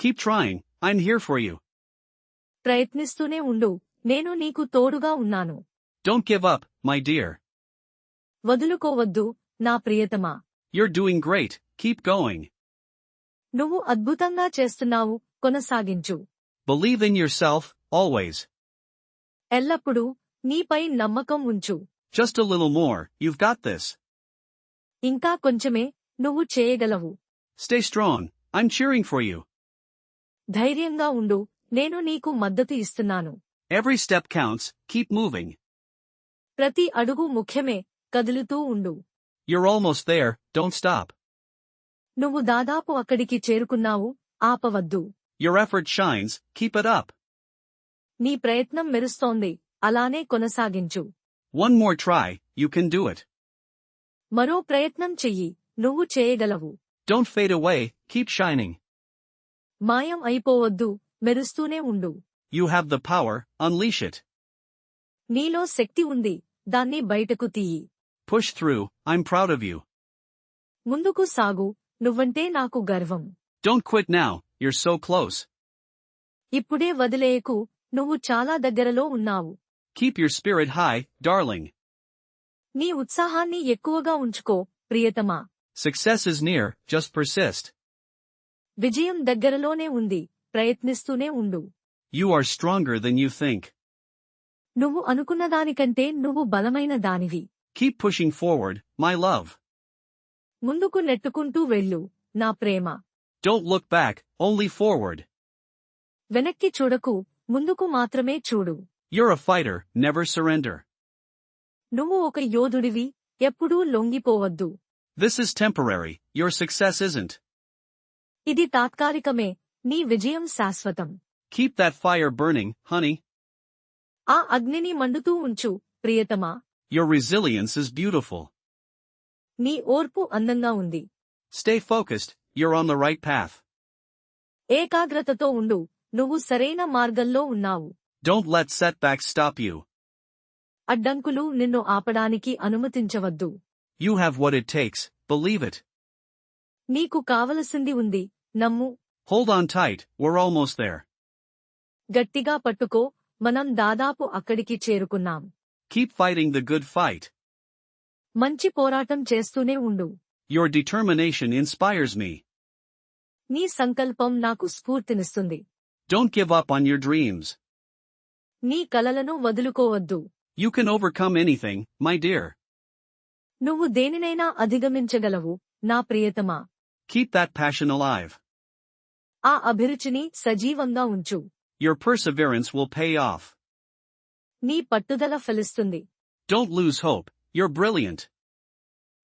Keep trying, I'm here for you. ప్రయత్నిస్తూనే ఉండు, నేను నీకు తోడుగా ఉన్నాను. Don't give up, my dear. వదులుకోవద్దు, నా ప్రియతమా. You're doing great, keep going. నువ్వు అద్భుతంగా చేస్తున్నావు, కొనసాగించు. Believe in yourself, always. ఎల్లప్పుడూ నీపై నమ్మకం ఉంచు. Just a little more, you've got this. ఇంకా కొంచెమే, నువ్వు చేయగలవు. Stay strong, I'm cheering for you. ధైర్యంగా ఉండు, నేను నీకు మద్దతు ఇస్తున్నాను. Every step counts, keep moving. ప్రతి అడుగు ముఖ్యమే, కదులుతూ ఉండు. You're almost there, don't stop. నువ్వు దాదాపు అక్కడికి చేరుకున్నావు, ఆపవద్దు. Your effort shines, keep it up. నీ ప్రయత్నం మెరుస్తోంది, అలానే కొనసాగించు. One more try, you can do it. మరో ప్రయత్నం చెయ్యి, నువ్వు చేయగలవు. Don't fade away, keep shining. మాయం అయిపోవద్దు, మెరుస్తూనే ఉండు. You have the power, unleash it. నీలో శక్తి ఉంది, దాన్ని బయటకు తీయి. Push through, I'm proud of you. ముందుకు సాగు, నువ్వంటే నాకు గర్వం. Don't quit now, you're so close. ఇప్పుడే వదిలేయకు, నువ్వు చాలా దగ్గరలో ఉన్నావు. Keep your spirit high, darling. నీ ఉత్సాహాన్ని ఎక్కువగా ఉంచుకో, ప్రియతమా. Success is near, just persist. విజయం దగ్గరలోనే ఉంది, ప్రయత్నిస్తూనే ఉండు. You are stronger than you think. నువ్వు అనుకున్నదానికంటే నువ్వు బలమైన దానివి. Keep pushing forward, my love. ముందుకు నెట్టుకుంటూ వెళ్ళు, నా ప్రేమ. Don't look back, only forward. వెనక్కి చూడకు, ముందుకు మాత్రమే చూడు. You're a fighter, never surrender. నువ్వు ఒక యోధుడివి, ఎప్పుడూ లొంగిపోవద్దు. This is temporary, your success isn't. ఇది తాత్కాలికమే, నీ విజయం శాశ్వతం. Keep that fire burning, honey. ఆ అగ్నిని మండుతూ ఉంచు, ప్రియతమా. Your resilience is beautiful. నీ ఓర్పు అందంగా ఉంది. Stay focused, you're on the right path. ఏకాగ్రతతో ఉండు, నువ్వు సరైన మార్గంలో ఉన్నావు. Don't let setbacks stop you. అడ్డంకులు నిన్ను ఆపడానికి అనుమతించవద్దు. You have what it takes, believe it. నీకు కావలసింది ఉంది, నమ్ము. Hold on tight, we're almost there. గట్టిగా పట్టుకో, మనం దాదాపు అక్కడికి చేరుకున్నాం. Keep fighting the good fight. మంచి పోరాటం చేస్తూనే ఉండు. Your determination inspires me. నీ సంకల్పం నాకు స్ఫూర్తినిస్తుంది. Don't give up on your dreams. నీ కలలను వదులుకోవద్దు. You can overcome anything, my dear. నువ్వు దేనినైనా అధిగమించగలవు, నా ప్రియతమా. Keep that passion alive. ఆ అభిరుచిని సజీవంగా ఉంచు. Your perseverance will pay off. నీ పట్టుదల ఫలిస్తుంది. Don't lose hope, you're brilliant.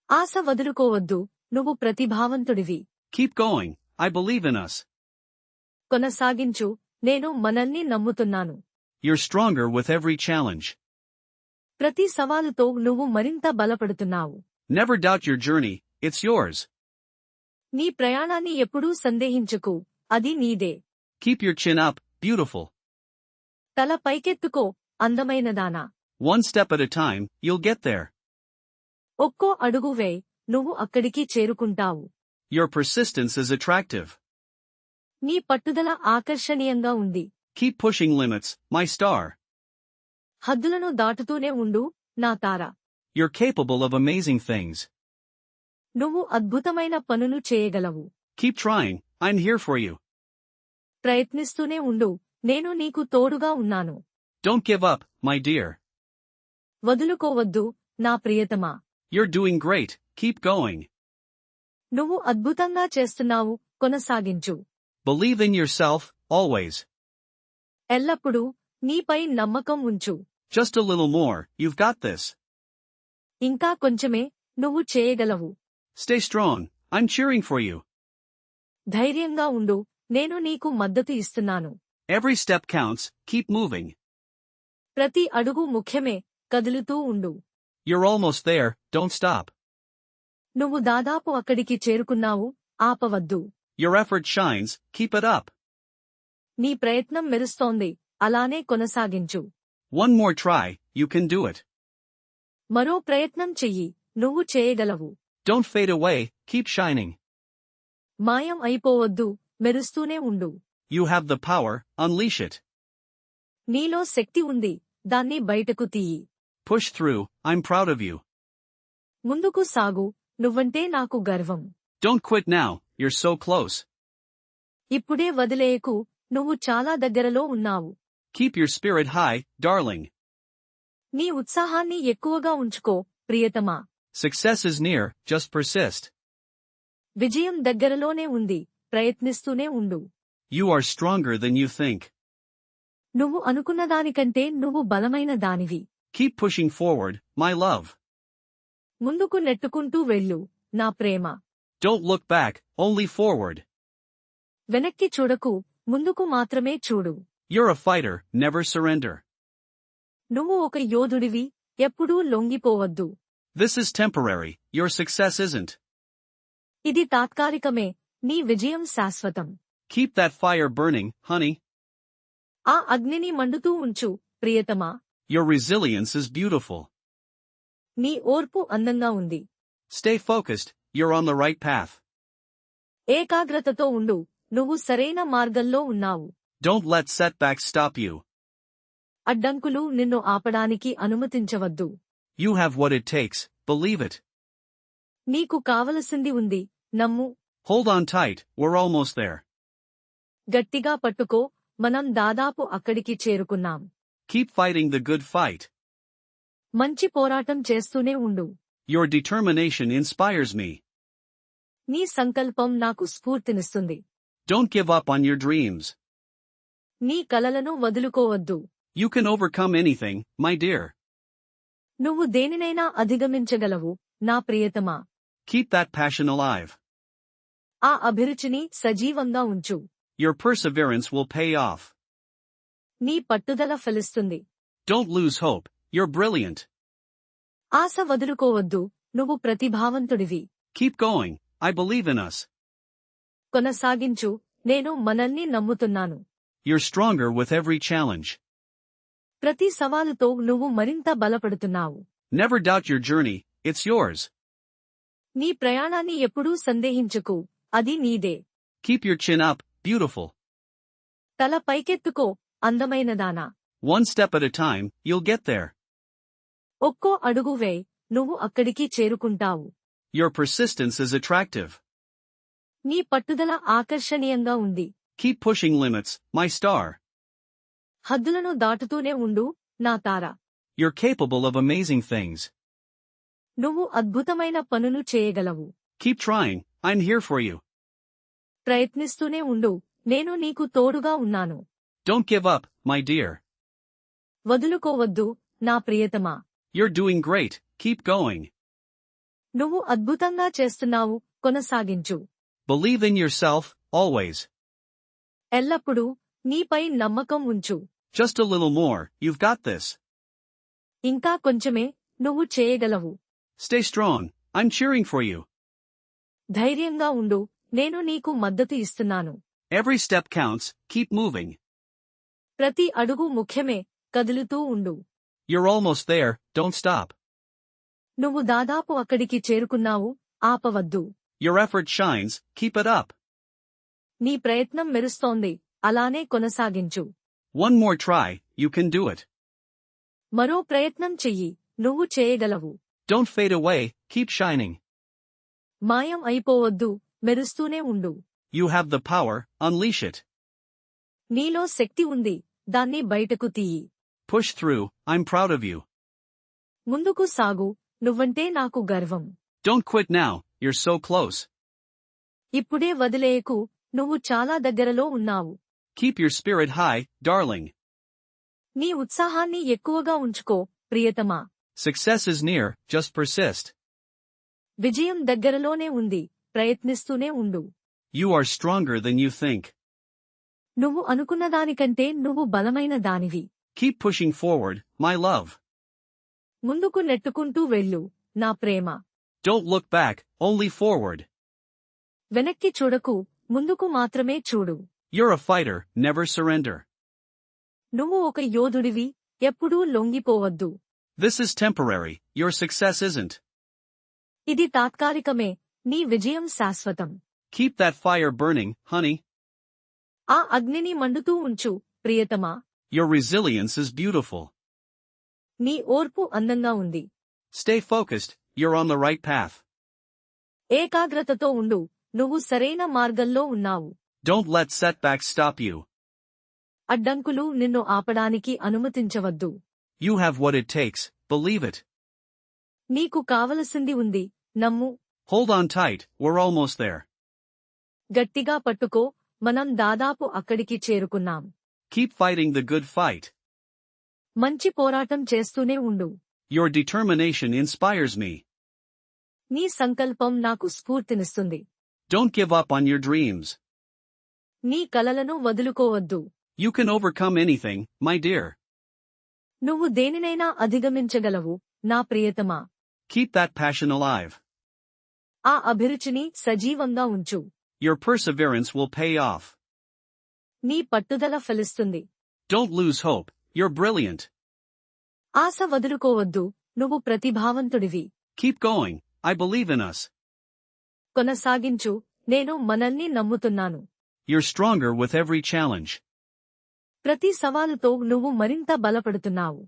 ఆశ వదులుకోవద్దు, నువ్వు ప్రతిభావంతుడివి. Keep going, I believe in us. కొనసాగించు, నేను మనల్ని నమ్ముతున్నాను. You're stronger with every challenge. ప్రతి సవాలుతో నువ్వు మరింత బలపడుతున్నావు. Never doubt your journey, it's yours. నీ ప్రయాణాన్ని ఎప్పుడూ సందేహించకు, అది నీదే. Keep your chin up, beautiful. తల పైకెత్తుకో, అందమైనదానా. One step at a time, you'll get there. ఒక్కో అడుగు వేయ్, నువ్వు అక్కడికి చేరుకుంటావు. Your persistence is attractive. నీ పట్టుదల ఆకర్షణీయంగా ఉంది. Keep pushing limits, my star. హద్దులను దాటుతూనే ఉండు, నా తార. You're capable of amazing things. నువ్వు అద్భుతమైన పనులు చేయగలవు. Keep trying, I'm here for you. ప్రయత్నిస్తూనే ఉండు, నేను నీకు తోడుగా ఉన్నాను. Don't give up, my dear. వదులుకోవద్దు, నా ప్రియతమా. You're doing great, keep going. నువ్వు అద్భుతంగా చేస్తున్నావు, కొనసాగించు. Believe in yourself, always. ఎల్లప్పుడూ నీపై నమ్మకం ఉంచు. Just a little more, you've got this. ఇంకా కొంచెమే, నువ్వు చేయగలవు. Stay strong, I'm cheering for you. ధైర్యంగా ఉండు, నేను నీకు మద్దతు ఇస్తున్నాను. Every step counts, keep moving. ప్రతి అడుగు ముఖ్యమే, కదులుతూ ఉండు. You're almost there, don't stop. నువ్వు దాదాపు అక్కడికి చేరుకున్నావు, ఆపవద్దు. Your effort shines, keep it up. నీ ప్రయత్నం మెరుస్తోంది, అలానే కొనసాగించు. One more try, you can do it. మరో ప్రయత్నం చెయ్యి, నువ్వు చేయగలవు. Don't fade away, keep shining. మాయం అయిపోవద్దు, మెరుస్తూనే ఉండు. You have the power, unleash it. నీలో శక్తి ఉంది, దాన్ని బయటకు తీయి. Push through, I'm proud of you. ముందుకు సాగు, నువ్వంటే నాకు గర్వం. Don't quit now, you're so close. ఇప్పుడే వదిలేయకు, నువ్వు చాలా దగ్గరలో ఉన్నావు. Keep your spirit high, darling. నీ ఉత్సాహాన్ని ఎక్కువగా ఉంచుకో, ప్రియతమా. Success is near, just persist. విజయం దగ్గరలోనే ఉంది, ప్రయత్నిస్తూనే ఉండు. You are stronger than you think. నువ్వు అనుకున్నదానికంటే నువ్వు బలమైన దానివి. Keep pushing forward, my love. ముందుకు నెట్టుకుంటూ వెళ్ళు, నా ప్రేమ. Don't look back, only forward. వెనక్కి చూడకు, ముందుకు మాత్రమే చూడు. You're a fighter, never surrender. నువ్వు ఒక యోధుడివి, ఎప్పుడూ లొంగిపోవద్దు. This is temporary, your success isn't. ఇది తాత్కాలికమే, నీ విజయం శాశ్వతం. Keep that fire burning, honey. ఆ అగ్నిని మండుతూ ఉంచు, ప్రియతమా. Your resilience is beautiful. నీ ఓర్పు అందంగా ఉంది. Stay focused, you're on the right path. ఏకాగ్రతతో ఉండు, నువ్వు సరైన మార్గంలో ఉన్నావు. Don't let setbacks stop you. అడ్డంకులు నిన్ను ఆపడానికి అనుమతించవద్దు. You have what it takes, believe it. నీకు కావలసింది ఉంది, నమ్ము. Hold on tight, we're almost there. గట్టిగా పట్టుకో, మనం దాదాపు అక్కడికి చేరుకున్నాం. Keep fighting the good fight. మంచి పోరాటం చేస్తూనే ఉండు. Your determination inspires me. నీ సంకల్పం నాకు స్ఫూర్తినిస్తుంది. Don't give up on your dreams. నీ కలలను వదులుకోవద్దు. You can overcome anything, my dear. నువ్వు దేనినైనా అధిగమించగలవు, నా ప్రియతమా. Keep that passion alive. ఆ అభిరుచిని సజీవంగా ఉంచు. Your perseverance will pay off. నీ పట్టుదల ఫలిస్తుంది. Don't lose hope, you're brilliant. ఆశ వదులుకోవద్దు, నువ్వు ప్రతిభావంతుడివి. Keep going, I believe in us. కొనసాగించు, నేను మనల్ని నమ్ముతున్నాను. You're stronger with every challenge. ప్రతి సవాలుతో నువ్వు మరింత బలపడుతున్నావు. Never doubt your journey, it's yours. నీ ప్రయాణాన్ని ఎప్పుడూ సందేహించకు, అది నీదే. Keep your chin up, beautiful. తల పైకెత్తుకో, అందమైనదానా. One step at a time, you'll get there. ఒక్కో అడుగు వేయ్, నువ్వు అక్కడికి చేరుకుంటావు. Your persistence is attractive. నీ పట్టుదల ఆకర్షణీయంగా ఉంది. Keep pushing limits, my star. హద్దులను దాటుతూనే ఉండు, నా తార. You're capable of amazing things. నువ్వు అద్భుతమైన పనులు చేయగలవు. Keep trying, I'm here for you. ప్రయత్నిస్తూనే ఉండు, నేను నీకు తోడుగా ఉన్నాను. Don't give up, my dear. వదులుకోవద్దు, నా ప్రియతమా. You're doing great, keep going. నువ్వు అద్భుతంగా చేస్తున్నావు, కొనసాగించు. Believe in yourself, always. ఎల్లప్పుడూ, నీపై నమ్మకం ఉంచు. Just a little more, you've got this. ఇంకా కొంచెమే, నువ్వు చేయగలవు. Stay strong, I'm cheering for you. ధైర్యంగా ఉండు, నేను నీకు మద్దతు ఇస్తున్నాను. Every step counts, keep moving. ప్రతి అడుగు ముఖ్యమే, కదులుతూ ఉండు. You're almost there, don't stop. నువ్వు దాదాపు అక్కడికి చేరుకున్నావు, ఆపవద్దు. Your effort shines, keep it up. నీ ప్రయత్నం మెరుస్తోంది, అలానే కొనసాగించు. One more try, you can do it. మరో ప్రయత్నం చెయ్యి, నువ్వు చేయగలవు. Don't fade away, keep shining. మాయం అయిపోవద్దు, మెరుస్తూనే ఉండు. You have the power, unleash it. నీలో శక్తి ఉంది, దాన్ని బయటకు తీయి. Push through, I'm proud of you. ముందుకు సాగు, నువ్వంటే నాకు గర్వం. Don't quit now, you're so close. ఇప్పుడే వదిలేయకు, నువ్వు చాలా దగ్గరలో ఉన్నావు. Keep your spirit high, darling. నీ ఉత్సాహాన్ని ఎక్కువగా ఉంచుకో, ప్రియతమా. Success is near, just persist. విజయం దగ్గరలోనే ఉంది, ప్రయత్నిస్తూనే ఉండు. You are stronger than you think. నువ్వు అనుకున్నదానికంటే నువ్వు బలమైన దానివి. Keep pushing forward, my love. ముందుకు నెట్టుకుంటూ వెళ్ళు, నా ప్రేమ. Don't look back, only forward. వెనక్కి చూడకు, ముందుకు మాత్రమే చూడు. You're a fighter, never surrender. నువ్వు ఒక యోధుడివి, ఎప్పుడూ లొంగిపోవద్దు. This is temporary, your success isn't. ఇది తాత్కాలికమే, నీ విజయం శాశ్వతం. Keep that fire burning, honey. ఆ అగ్నిని మండుతూ ఉంచు, ప్రియతమా. Your resilience is beautiful. నీ ఓర్పు అందంగా ఉంది. Stay focused, you're on the right path. ఏకాగ్రతతో ఉండు, నువ్వు సరైన మార్గంలో ఉన్నావు. Don't let setbacks stop you. అడ్డంకులు నిన్ను ఆపడానికి అనుమతించవద్దు. You have what it takes, believe it. నీకు కావలసింది ఉంది, నమ్ము. Hold on tight, we're almost there. గట్టిగా పట్టుకో, మనం దాదాపు అక్కడికి చేరుకున్నాం. Keep fighting the good fight. మంచి పోరాటం చేస్తూనే ఉండు. Your determination inspires me. నీ సంకల్పం నాకు స్ఫూర్తినిస్తుంది. Don't give up on your dreams. నీ కలలను వదులుకోవద్దు. You can overcome anything, my dear. నువ్వు దేనినైనా అధిగమించగలవు, నా ప్రియతమా. Keep that passion alive. ఆ అభిరుచిని సజీవంగా ఉంచు. Your perseverance will pay off. నీ పట్టుదల ఫలిస్తుంది. Don't lose hope, you're brilliant. ఆశ వదులుకోవద్దు, నువ్వు ప్రతిభావంతుడివి. Keep going, I believe in us. కొనసాగించు, నేను మనల్ని నమ్ముతున్నాను. You're stronger with every challenge. ప్రతి సవాలుతో నువ్వు మరింత బలపడుతున్నావు.